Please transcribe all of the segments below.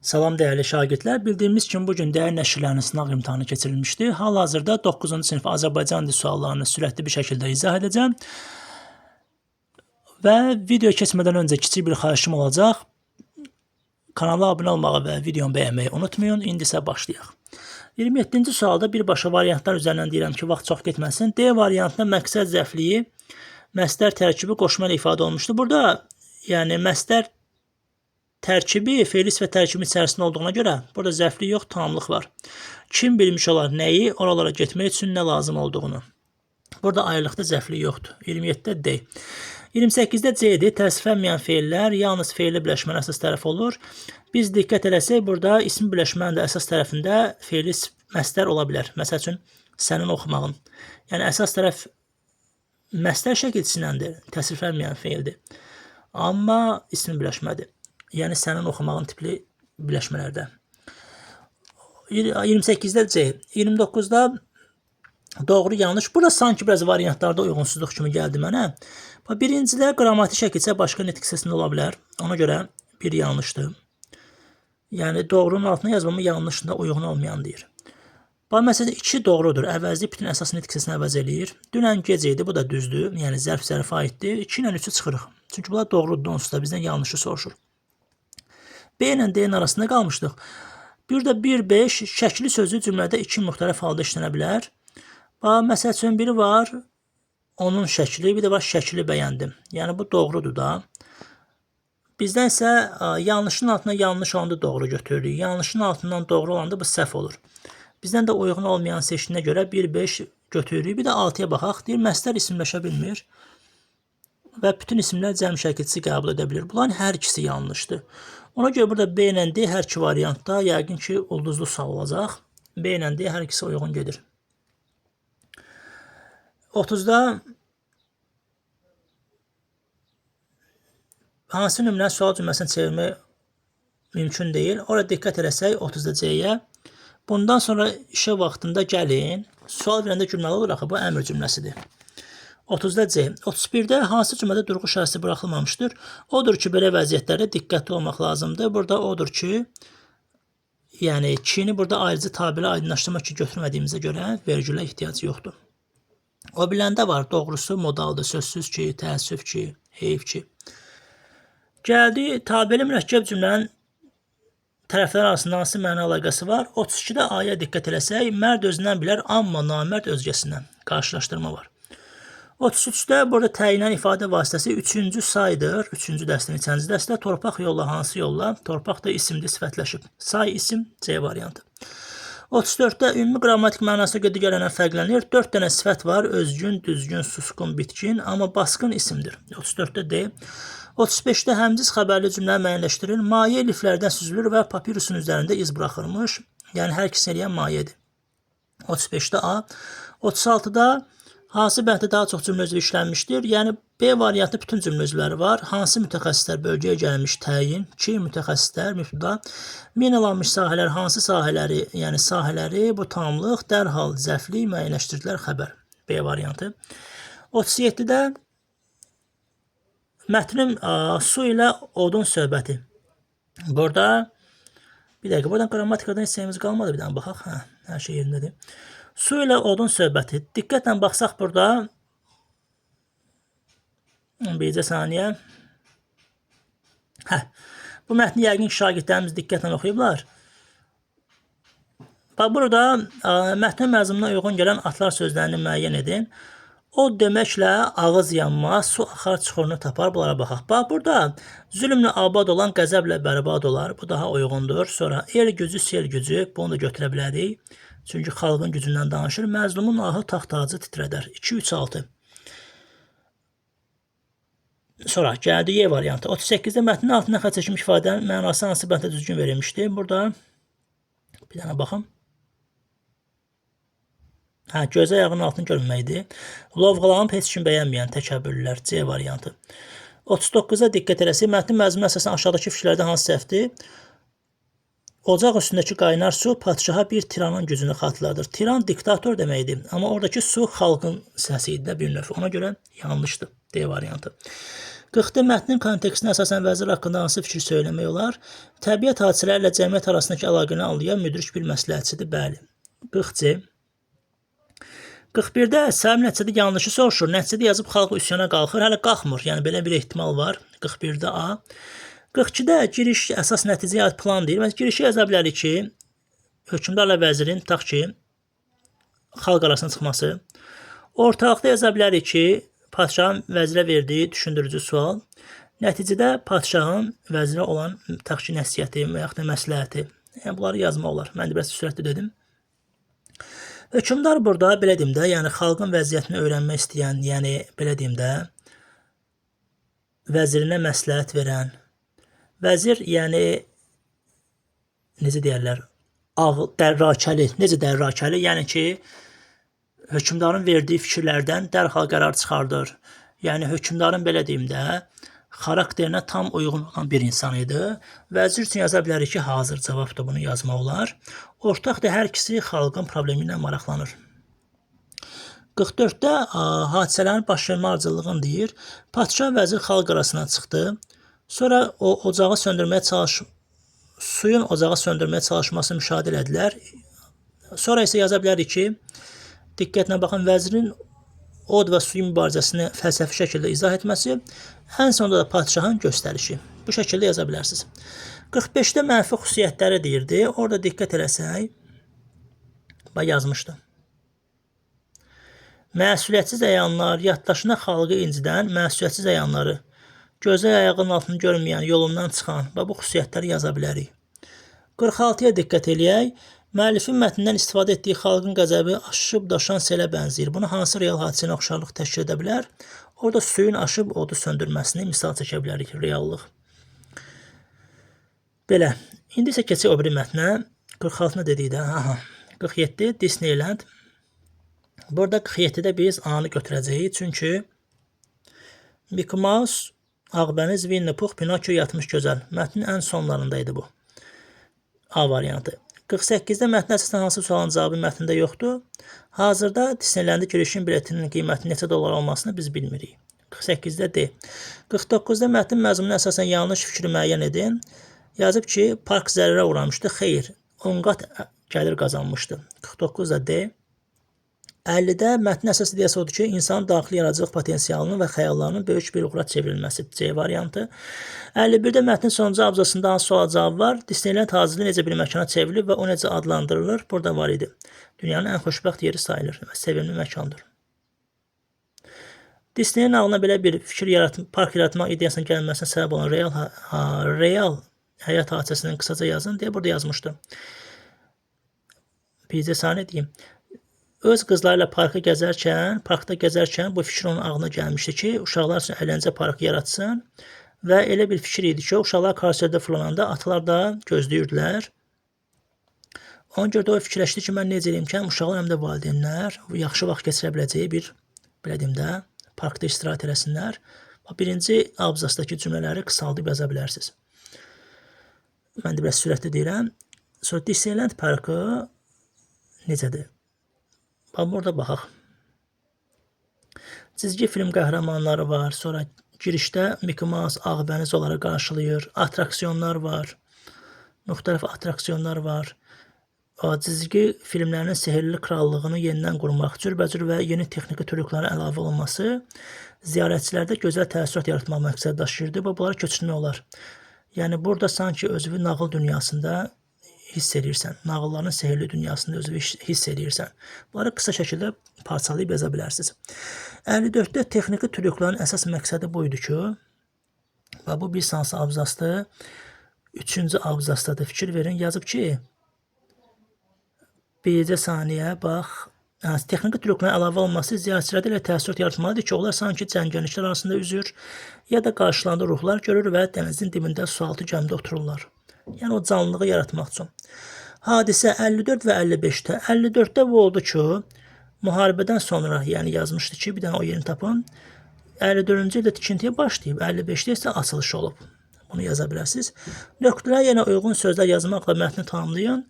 Salam dəyərli şagirdlər, bildiyimiz kimi bugün dəyər nəşrlərinin sınaq imtahanı keçirilmişdi. Hal-hazırda 9-cu sinif Azərbaycan dili suallarını sürətli bir şəkildə izah edəcəm. Və video keçmədən öncə kiçik bir xahişim olacaq. Kanala abunə olmağı və videomu bəyənməyi unutmayın. İndi isə başlayaq. 27-ci sualda birbaşa variantlar üzərindən deyirəm ki, vaxt çox getməsin. D variantında məqsəd zərfliyi, məsdər tərkibi qoşma ilə ifadə olmuşdur. Burada yəni məsdər tərkibi felis və tərkibin içərisində olduğuna görə burada zərflik yox, tamlıq var. Kim bilmiş olar nəyi, oralara getmək üçün nə lazım olduğunu. Burada ayrılıqda zərflik yoxdur. 27-də D. 28-də C-dir. Təsriflənməyən feillər yalnız feillə birləşmənin əsas tərəfi olur. Biz diqqət eləsək, burada ismi birləşmənin də əsas tərəfində felis məsdər ola bilər. Məsəl üçün, sənin oxumağın. Yəni, əsas tərəf məsdər şəkilçisindəndir. Təsriflənməyən feildir. Amma ismi birləşmədir. Yəni, sənin oxumağın tipli birləşmələrdə. 28-də C. 29-da doğru, yanlış. Burada sanki biraz variantlarda uyğunsuzluq kimi gəldi mənə. Birincidə qrammatik şəkilsə başqa nitq hissəsində ola bilər. Ona görə bir yanlışdır. Yəni, doğrunun altına yazmamı yanlışında uyğun olmayan deyir. Məsələn, 2 doğrudur. Əvəzli bütün əsas nitq hissəsini əvəz eləyir. Dünən gecə idi, bu da düzdür. Yəni, zərfə aiddir. 2 ilə 3-ü çıxırıq. Çünki bunlar doğrudur, onsuz da bizdən yanlışı soruşur. B ilə D-nin arasında qalmışdıq. Burada 1-5 şəkli sözü cümlədə 2 müxtəlif halda işlənə bilər. Məsəl üçün, biri var, onun şəkli, bir də var, şəkli bəyəndim. Yəni, bu doğrudur da. Bizdən isə yanlışın altına yanlış olanda doğru götürürük. Yanlışın altından doğru olanda bu səhv olur. Bizdən də uyğun olmayan seçdiyinə görə 1-5 götürürük. Bir də 6-ya baxaq. Deyir, məsdər isimləşə bilmir və bütün isimlər cəm şəkilçisi qəbul edə bilir. Bunların hər ikisi yanlışdır. Ona görə burada B ilə D hər iki variantda yəqin ki, ulduzlu sual olacaq. B ilə D hər ikisi uyğun gedir. 30-da hansı nümunə sual cümləsini çevirmək mümkün deyil. Orada diqqət eləsək 30-da C-yə. Bundan sonra işə vaxtında gəlin. Sual verəndə cümləli olur axı, bu əmr cümləsidir. 30-da C. 31-də hansı cümlədə durğu şərsi buraxılmamışdır? Odur ki, belə vəziyyətlərdə diqqətli olmaq lazımdır. Burada odur ki, yəni kini burada ayrıcı tabilə aydınlaşdırmaq üçün götürmədiyimizə görə vergülə ehtiyac yoxdur. O biləndə var, doğrusu modaldır, sözsüz ki, təəssüf ki, heyf ki. Gəldi, tabeli mürəkkəb cümlənin tərəflər arasında hansı məna əlaqəsi var? 32-də A-ya diqqət eləsək, mərd özündən bilər, amma namərd özgəsindən. Qarşılaşdırma var. 33-də burada təyinlən ifadə vasitəsi 3-cü saydır. 3-cü dəstənin 3-cü dəstə torpaq yolla, hansı yolla? Torpaq da isimdir, sifətləşib. Say, isim, C variantı. 34-də ümumi qrammatik mənası gələnə fərqlənir. 4 dənə sifət var, özgün, düzgün, susqun, bitkin, amma basqın isimdir. 34-də D. 35-də həmciz xəbərli cümlə müəyyənləşdirir. Maye liflərdən süzülür və papirusun üzərində iz buraxılmış. Yəni, hər ikisini eləyən mayedir. 35-də A. 36-da hansı bənddə daha çox cümlə üzvü işlənmişdir? Yəni, B variantı bütün cümlə üzvləri var. Hansı mütəxəssislər bölgəyə gəlmiş təyin? 2 mütəxəssislər, mübtəda. Minalanmış sahələr, hansı sahələri? Yəni, sahələri, bu tamlıq, dərhal, zəflik, müəyyənləşdirdilər, xəbər. B variantı. 37-də mətnin su ilə odun söhbəti. Burada, bir dəqiqə, buradan qrammatikadan hissəyimiz qalmadı, bir dənə baxaq. Hər şey yerindədir. Su ilə odun söhbəti. Diqqətlə baxsaq burada, bircə saniyə. Bu mətni yəqin ki, şagirdlərimiz diqqətlə oxuyublar. Burada mətnin məzmununa uyğun gələn atlar sözlərini müəyyən edin. O deməklə ağız yanma, su axar çuxurunu tapar. Bunlara baxaq. Burada zülmlə abad olan qəzəblə bərbad olar. Bu daha uyğundur. Sonra el gücü, sel gücü. Bunu da götürə bilərik. Çünki xalqın gücündən danışır. Məzlumun ahı taxt-tacı titrədər. 2-3-6. Sonra gəldi Y variantı. 38-də mətnin altından xətt çəkilmiş ifadənin mənası hansı bənddə düzgün verilmişdir? Burada bir dənə baxım. Göz ayağının altını görməkdir. Lovğalanıb heç kim bəyənməyən təkəbbürlülər. C variantı. 39-a diqqət eləsək, mətnin məzmununa əsasən aşağıdakı fikirlərdə hansı səhvdir? Ocaq üstündəki qaynar su padşaha bir tiranın gücünü xatırladır. Tiran diktator deməkdir. Amma oradakı su xalqın səsi idi də bir növ. Ona görə yanlışdır. D variantı. 40-da mətnin kontekstinə əsasən vəzir haqqında hansı fikir söyləmək olar? Təbiət hadisələri ilə cəmiyyət arasındakı əlaqəni anlayan müdrik bir məsləhətçidir, bəli. 40C. 41-də səbəb nəticədə yanlışı soruşur. Nəticədə yazıb xalq üsyana qalxır. Hələ qalxmır. Yəni belə bir ehtimal var. 41-də A. 42-də giriş əsas nəticəyə aid plan deyir. Məsələn, girişi yaza bilərik ki, hökmdarla vəzirin tutaq ki, xalq arasına çıxması. Ortalıqda yaza bilərik ki, padşahın vəzirə verdiyi düşündürücü sual. Nəticədə padşahın vəzirə olan tutaq ki, nəsihəti və yaxud da məsləhəti. Yəni bunları yazmaq olar. Mən də biraz sürətli dedim. Hökmdar burada belə deyim də, yəni xalqın vəziyyətini öyrənmək istəyən, yəni belə deyim də, vəzirinə məsləhət verən, vəzir yəni necə deyərlər, dərrakəli, necə dərrakəli, yəni ki, hökmdarın verdiyi fikirlərdən dərhal qərar çıxardır. Yəni hökmdarın belə deyim də, xarakterinə tam uyğun olan bir insan idi. Vəzir üçün yaza bilərik ki, hazır cavabdır, bunu yazmaq olar. Ortaq da hər ikisi xalqın problemi ilə maraqlanır. 44-də hadisələrin baş vermə ardıcıllığını deyir. Padşah vəzir xalq arasına çıxdı. Sonra o ocağı söndürməyə suyun ocağı söndürməyə çalışmasını müşahidə elədilər. Sonra isə yaza bilərik ki, diqqətlə baxın, vəzirin od və suyun mübarizəsini fəlsəfi şəkildə izah etməsi, ən sonunda da padşahın göstərişi. Bu şəkildə yaza bilərsiniz. 45-də mənfi xüsusiyyətləri deyirdi. Orada diqqət eləsək, yazmışdı. Məsuliyyətsiz əyanlar, yaddaşına xalqı incidən məsuliyyətsiz əyanları, gözəl ayağının altını görməyən, yolundan çıxan və bu xüsusiyyətləri yaza bilərik. 46-ya diqqət eləyək. Müəllifin mətnindən istifadə etdiyi xalqın qəzəbi aşıb daşan selə bənzəyir. Bunu hansı real hadisəyə oxşarlıq təşkil edə bilər? Orada suyun aşıb odu söndürməsini misal çəkə bilərik, reallıq. Belə. İndi isə keçək o biri mətnə. 46-nı dedik də. 47 Disneyland. Burada 47-də biz A-nı götürəcəyik. Çünki Mickey Mouse, Ağbəniz, Winnie Pooh, Pinokyo yatmış gözəl. Mətnin ən sonlarındaydı bu. A variantı. 48-də mətn əsasən hansı sualın cavabı mətndə yoxdur. Hazırda Disneyland'da girişin biletinin qiyməti neçə dollar olmasını biz bilmirik. 48-də D. 49-da mətnin məzmununa əsasən yanlış fikri müəyyən edin. Yazıb ki, park zərərə uğramışdı. Xeyr, 10 qat gəlir qazanmışdı. 49-da D. 50-də mətnin əsas ideyası odur ki, insanın daxili yaradıcılıq potensialının və xəyallarının böyük bir uğura çevrilməsi. C variantı. 51-də mətnin sonuncu abzasında hansı suala cavab var? Disneyland hazırda necə bir məkana çevrilir və o necə adlandırılır? Burada var idi. Dünyanın ən xoşbəxt yeri sayılır və sevimli məkandır. Disneyin ağlına belə bir park yaratmaq ideyasına gəlməsinə səbəb olan real həyat hadisəsinin qısaca yazın deyə burada yazmışdı. Bircə saniyə deyim. Öz qızlarıyla parkda gəzərkən bu fikir onun ağlına gəlmişdi ki, uşaqlar üçün əyləncə parkı yaratsın və elə bir fikir idi ki, uşaqlar karuseldə fırlananda atalar da gözləyirdilər. Ona görə də o fikirləşdi ki, mən necə eləyim ki, həm uşaqlar həm də valideynlər yaxşı vaxt keçirə biləcəyi bir, belə deyim də, parkda istirahət eləsinlər. Birinci abzasdakı cümlələri qısaldıb yaza bilərsiniz. Mən də biraz sürətli deyirəm. Sonra Disneyland parkı necədir? Burada baxaq. Cizgi film qəhrəmanları var. Sonra girişdə Mickey Mouse Ağbəniz olaraq qarşılayır. Atraksiyonlar var. Müxtəlif atraksiyonlar var. Cizgi filmlərinin sehirli krallığını yenidən qurmaq, cürbəcür və yeni texniki türklərin əlavə olunması ziyarətçilərdə gözəl təəssürat yaratmaq məqsəd daşıyırdı və bunları köçürmək olar. Yəni burada sanki özünü nağıl dünyasında hiss edirsən. Nağılların sehirli dünyasında özünü hiss edirsən. Bunları qısa şəkildə parçalayıb yaza bilərsiniz. 54-də texniki türklərin əsas məqsədi buydu ki, və bu bir sansı abzasdır. 3-cü abzasda da fikir verin. Yazıb ki, bircə saniyə, bax, texniki türklərin əlavə olması ziyarətçilərdə elə təəssürat yaratmalıdır ki, onlar sanki cəngəlliklər arasında üzür, ya da qarşılarında ruhlar görür və dənizin dibində sualtı gəmidə otururlar. Yəni o canlılığı yaratmaq üçün. Hadisə 54 və 55-də. 54-də bu oldu ki, müharibədən sonra, yəni yazmışdı ki, bir dənə o yerini tapın. 54-cü ildə tikintiyə başlayıb, 55-də isə açılışı olub. Bunu yaza bilərsiniz. Nöqtələrə yenə uyğun sözlər yazmaqla mətni tamamlayın.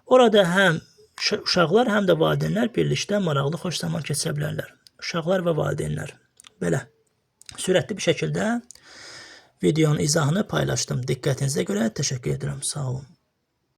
Orada həm uşaqlar, həm də valideynlər birlikdə maraqlı, xoş zaman keçirə bilərlər. Uşaqlar və valideynlər. Belə. Sürətli bir şəkildə videonun izahını paylaşdım. Diqqətinizə görə təşəkkür edirəm. Sağ olun.